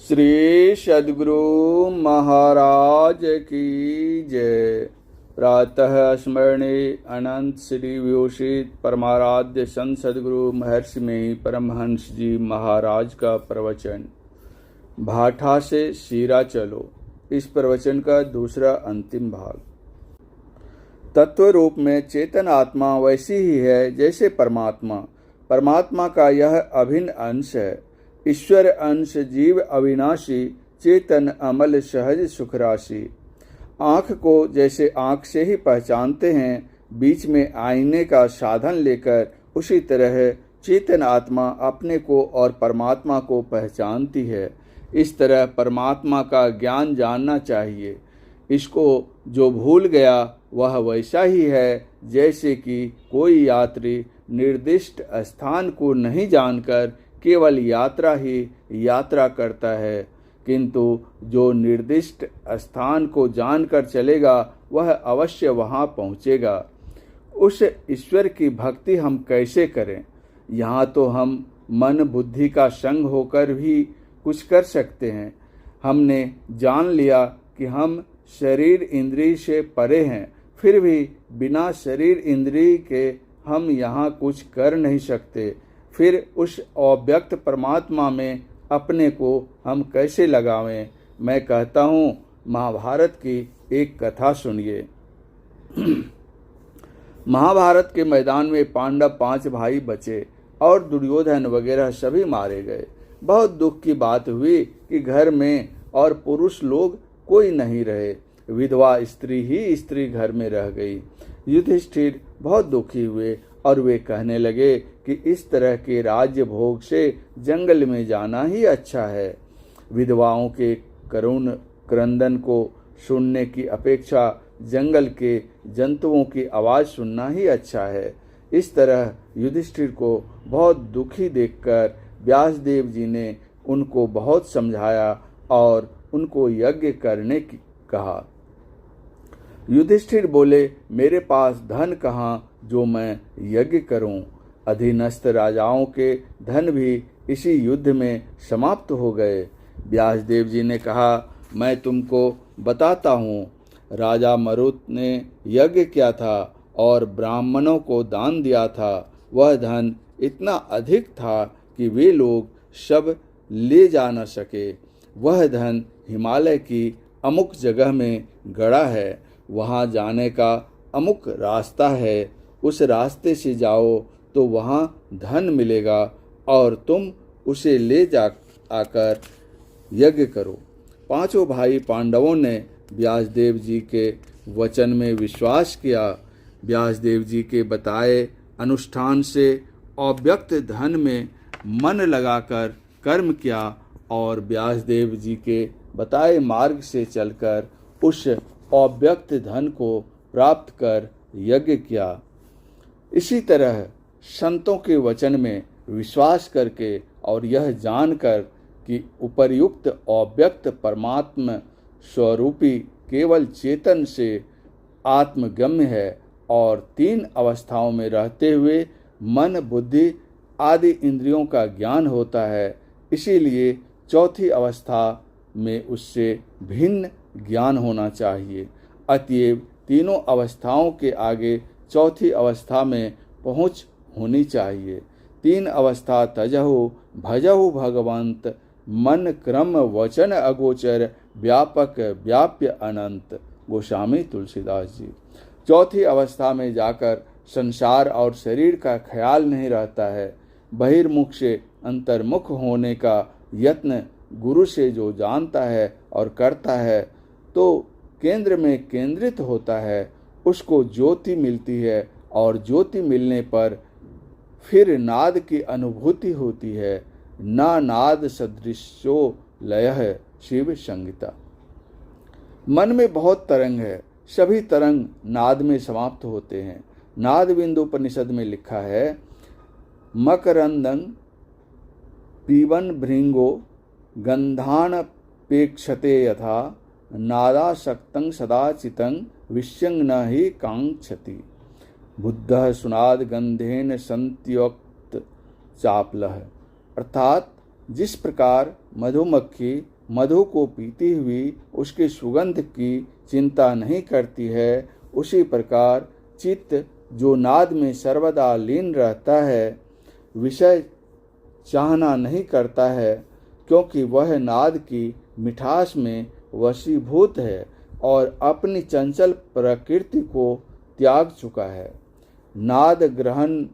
श्री सद्गुरु महाराज की जय। प्रातः स्मरणे अनंत श्री विभूषित परमाराध्य संत सद्गुरु महर्षि में परमहंस जी महाराज का प्रवचन। भाठा से शीरा चलो, इस प्रवचन का दूसरा अंतिम भाग। तत्व रूप में चेतन आत्मा वैसी ही है जैसे परमात्मा। परमात्मा का यह अभिन्न अंश है। ईश्वर अंश जीव अविनाशी, चेतन अमल सहज सुख राशि। आँख को जैसे आँख से ही पहचानते हैं, बीच में आईने का साधन लेकर, उसी तरह चेतन आत्मा अपने को और परमात्मा को पहचानती है। इस तरह परमात्मा का ज्ञान जानना चाहिए। इसको जो भूल गया वह वैसा ही है जैसे कि कोई यात्री निर्दिष्ट स्थान को नहीं जानकर केवल यात्रा ही यात्रा करता है, किंतु जो निर्दिष्ट स्थान को जानकर चलेगा वह अवश्य वहां पहुंचेगा। उस ईश्वर की भक्ति हम कैसे करें? यहाँ तो हम मन बुद्धि का संग होकर भी कुछ कर सकते हैं। हमने जान लिया कि हम शरीर इंद्रिय से परे हैं, फिर भी बिना शरीर इंद्रिय के हम यहाँ कुछ कर नहीं सकते। फिर उस अव्यक्त परमात्मा में अपने को हम कैसे लगावें? मैं कहता हूँ, महाभारत की एक कथा सुनिए। महाभारत के मैदान में पांडव 5 भाई बचे और दुर्योधन वगैरह सभी मारे गए। बहुत दुख की बात हुई कि घर में और पुरुष लोग कोई नहीं रहे, विधवा स्त्री ही स्त्री घर में रह गई। युधिष्ठिर बहुत दुखी हुए और वे कहने लगे कि इस तरह के राज्य भोग से जंगल में जाना ही अच्छा है। विधवाओं के करुण क्रंदन को सुनने की अपेक्षा जंगल के जंतुओं की आवाज़ सुनना ही अच्छा है। इस तरह युधिष्ठिर को बहुत दुखी देखकर व्यासदेव जी ने उनको बहुत समझाया और उनको यज्ञ करने की कहा। युधिष्ठिर बोले, मेरे पास धन कहाँ जो मैं यज्ञ करूं? अधीनस्थ राजाओं के धन भी इसी युद्ध में समाप्त हो गए। व्यासदेव जी ने कहा, मैं तुमको बताता हूँ। राजा मरुत ने यज्ञ किया था और ब्राह्मणों को दान दिया था। वह धन इतना अधिक था कि वे लोग सब ले जा न सके। वह धन हिमालय की अमुक जगह में गड़ा है, वहाँ जाने का अमुक रास्ता है। उस रास्ते से जाओ तो वहाँ धन मिलेगा और तुम उसे ले जा आकर यज्ञ करो। 5 भाई पांडवों ने व्यासदेव जी के वचन में विश्वास किया। व्यासदेव जी के बताए अनुष्ठान से अव्यक्त धन में मन लगाकर कर्म किया और व्यासदेव जी के बताए मार्ग से चलकर उस अव्यक्त धन को प्राप्त कर यज्ञ किया। इसी तरह संतों के वचन में विश्वास करके और यह जानकर कि उपर्युक्त अव्यक्त परमात्म स्वरूपी केवल चेतन से आत्मगम्य है और 3 अवस्थाओं में रहते हुए मन बुद्धि आदि इंद्रियों का ज्ञान होता है, इसीलिए चौथी अवस्था में उससे भिन्न ज्ञान होना चाहिए। अतएव तीनों अवस्थाओं के आगे चौथी अवस्था में पहुँच होनी चाहिए। 3 अवस्था तजहु भजहु भगवंत, मन क्रम वचन अगोचर, व्यापक व्याप्य अनंत। गोस्वामी तुलसीदास जी। चौथी अवस्था में जाकर संसार और शरीर का ख्याल नहीं रहता है। बहिर्मुख से अंतर्मुख होने का यत्न गुरु से जो जानता है और करता है तो केंद्र में केंद्रित होता है, उसको ज्योति मिलती है और ज्योति मिलने पर फिर नाद की अनुभूति होती है। ना नाद सदृशो लयः, शिव संगीता। मन में बहुत तरंग है, सभी तरंग नाद में समाप्त होते हैं। नाद बिंदु उपनिषद में लिखा है, मकरंदं पीवन भृंगो गंधानपेक्षते यथा, नादासक्तं सदाचितं विष्यं न हि कांक्षति। बुद्धः सुनाद गंधेन संत्युक्त चापलः। अर्थात जिस प्रकार मधुमक्खी मधु को पीती हुई उसकी सुगंध की चिंता नहीं करती है, उसी प्रकार चित्त जो नाद में सर्वदा लीन रहता है, विषय चाहना नहीं करता है, क्योंकि वह नाद की मिठास में वशीभूत है और अपनी चंचल प्रकृति को त्याग चुका है। नाद ग्रहण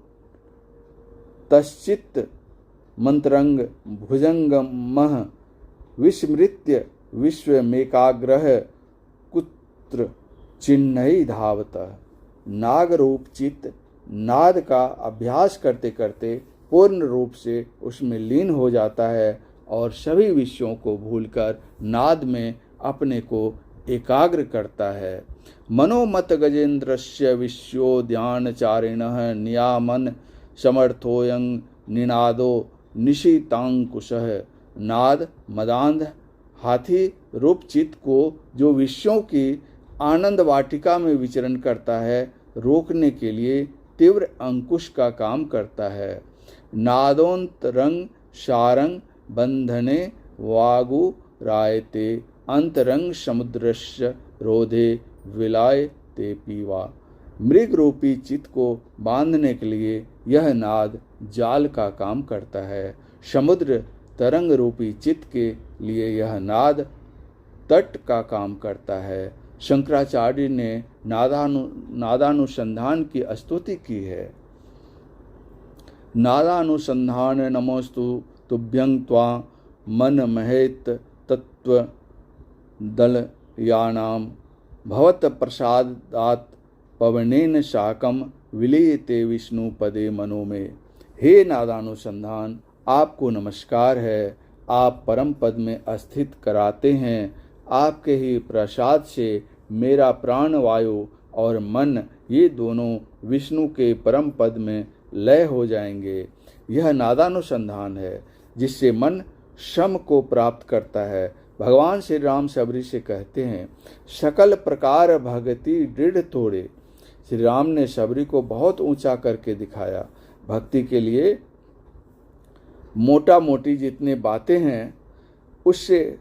तश्चित मंत्रंग भुजंगमः विस्मृत्य विश्वमेकाग्रह कुत्र चिन्ह धावतः। नाग रूप चित्त नाद का अभ्यास करते करते पूर्ण रूप से उसमें लीन हो जाता है और सभी विषयों को भूलकर नाद में अपने को एकाग्र करता है। मनोमत गजेन्द्रस्य विश्वोद्यानचारिणः नियामन समर्थोऽयं निनादो निशितांकुशः। नाद मदांध हाथी रूप चित्त को जो विषयों की आनंद वाटिका में विचरण करता है, रोकने के लिए तीव्र अंकुश का काम करता है। नादोंतरंग शारंग बंधने वागु रायते अंतरंग समुद्रस्य रोधे विलायते पीवा। मृग रूपी चित्त को बांधने के लिए यह नाद जाल का काम करता है। समुद्र तरंग रूपी चित्त के लिए यह नाद तट का काम करता है। शंकराचार्य ने नादानुसंधान की स्तुति की है। नादानुसंधान नमोस्तु तुभ्यं त्वा मन महेत तत्व दलयानां भवत प्रसादात् पवनेन शाकम विलीयते विष्णु पदे मनो में। हे नादानुसंधान, आपको नमस्कार है। आप परम पद में स्थित कराते हैं। आपके ही प्रसाद से मेरा प्राण वायु और मन ये दोनों विष्णु के परम पद में लय हो जाएंगे। यह नादानुसंधान है जिससे मन शम को प्राप्त करता है। भगवान श्री राम शबरी से कहते हैं, सकल प्रकार भक्ति दृढ़ तोड़े। श्री राम ने शबरी को बहुत ऊंचा करके दिखाया। भक्ति के लिए मोटा मोटी जितनी बातें हैं उससे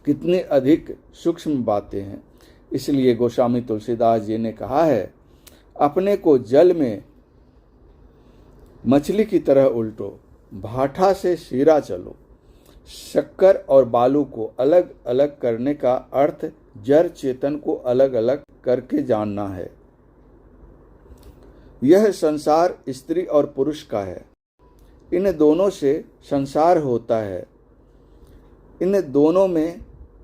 कितनी अधिक सूक्ष्म बातें हैं। इसलिए गोस्वामी तुलसीदास जी ने कहा है, अपने को जल में मछली की तरह उल्टो, भाठा से शीरा चलो। शक्कर और बालू को अलग अलग करने का अर्थ जड़ चेतन को अलग अलग करके जानना है। यह संसार स्त्री और पुरुष का है। इन दोनों से संसार होता है। इन दोनों में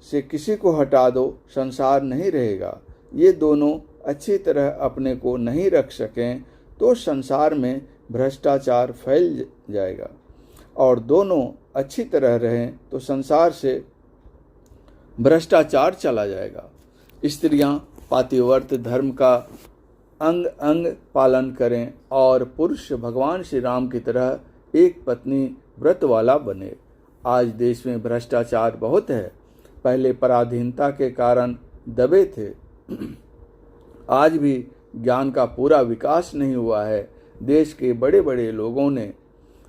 से किसी को हटा दो, संसार नहीं रहेगा। ये दोनों अच्छी तरह अपने को नहीं रख सकें तो संसार में भ्रष्टाचार फैल जाएगा, और दोनों अच्छी तरह रहें तो संसार से भ्रष्टाचार चला जाएगा। स्त्रियां पातिव्रत्य धर्म का अंग अंग पालन करें और पुरुष भगवान श्री राम की तरह एक पत्नी व्रत वाला बने। आज देश में भ्रष्टाचार बहुत है। पहले पराधीनता के कारण दबे थे, आज भी ज्ञान का पूरा विकास नहीं हुआ है। देश के बड़े बड़े लोगों ने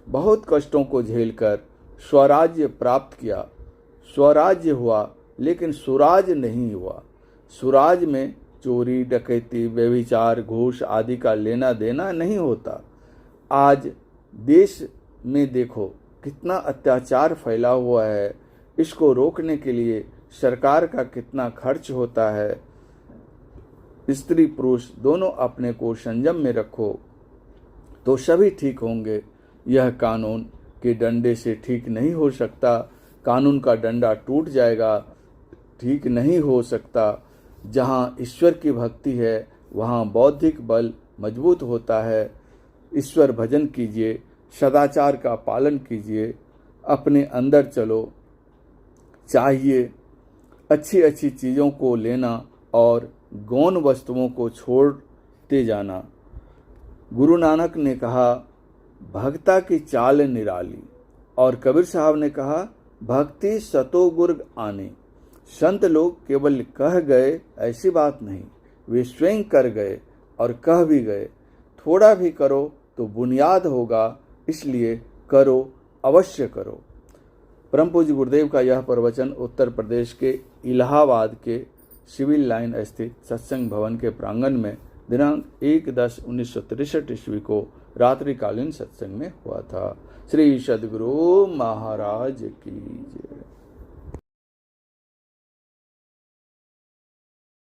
बहुत कष्टों को झेलकर स्वराज्य प्राप्त किया। स्वराज्य हुआ लेकिन सुराज नहीं हुआ। सुराज में चोरी डकैती व्यभिचार घूस आदि का लेना देना नहीं होता। आज देश में देखो कितना अत्याचार फैला हुआ है। इसको रोकने के लिए सरकार का कितना खर्च होता है। स्त्री पुरुष दोनों अपने को संयम में रखो तो सभी ठीक होंगे। यह कानून के डंडे से ठीक नहीं हो सकता। कानून का डंडा टूट जाएगा, ठीक नहीं हो सकता। जहाँ ईश्वर की भक्ति है वहाँ बौद्धिक बल मजबूत होता है। ईश्वर भजन कीजिए, सदाचार का पालन कीजिए, अपने अंदर चलो। चाहिए अच्छी अच्छी चीज़ों को लेना और गौण वस्तुओं को छोड़ते जाना। गुरु नानक ने कहा, भक्ता की चाल निराली, और कबीर साहब ने कहा, भक्ति सतो गुर्ग आने। संत लोग केवल कह गए ऐसी बात नहीं, वे स्वयं कर गए और कह भी गए। थोड़ा भी करो तो बुनियाद होगा, इसलिए करो, अवश्य करो। परम पूज्य गुरुदेव का यह प्रवचन उत्तर प्रदेश के इलाहाबाद के सिविल लाइन स्थित सत्संग भवन के प्रांगण में दिनांक 1/10/1963 ईस्वी को रात्रिकालीन सत्संग में हुआ था। श्री सद्गुरु महाराज की जय।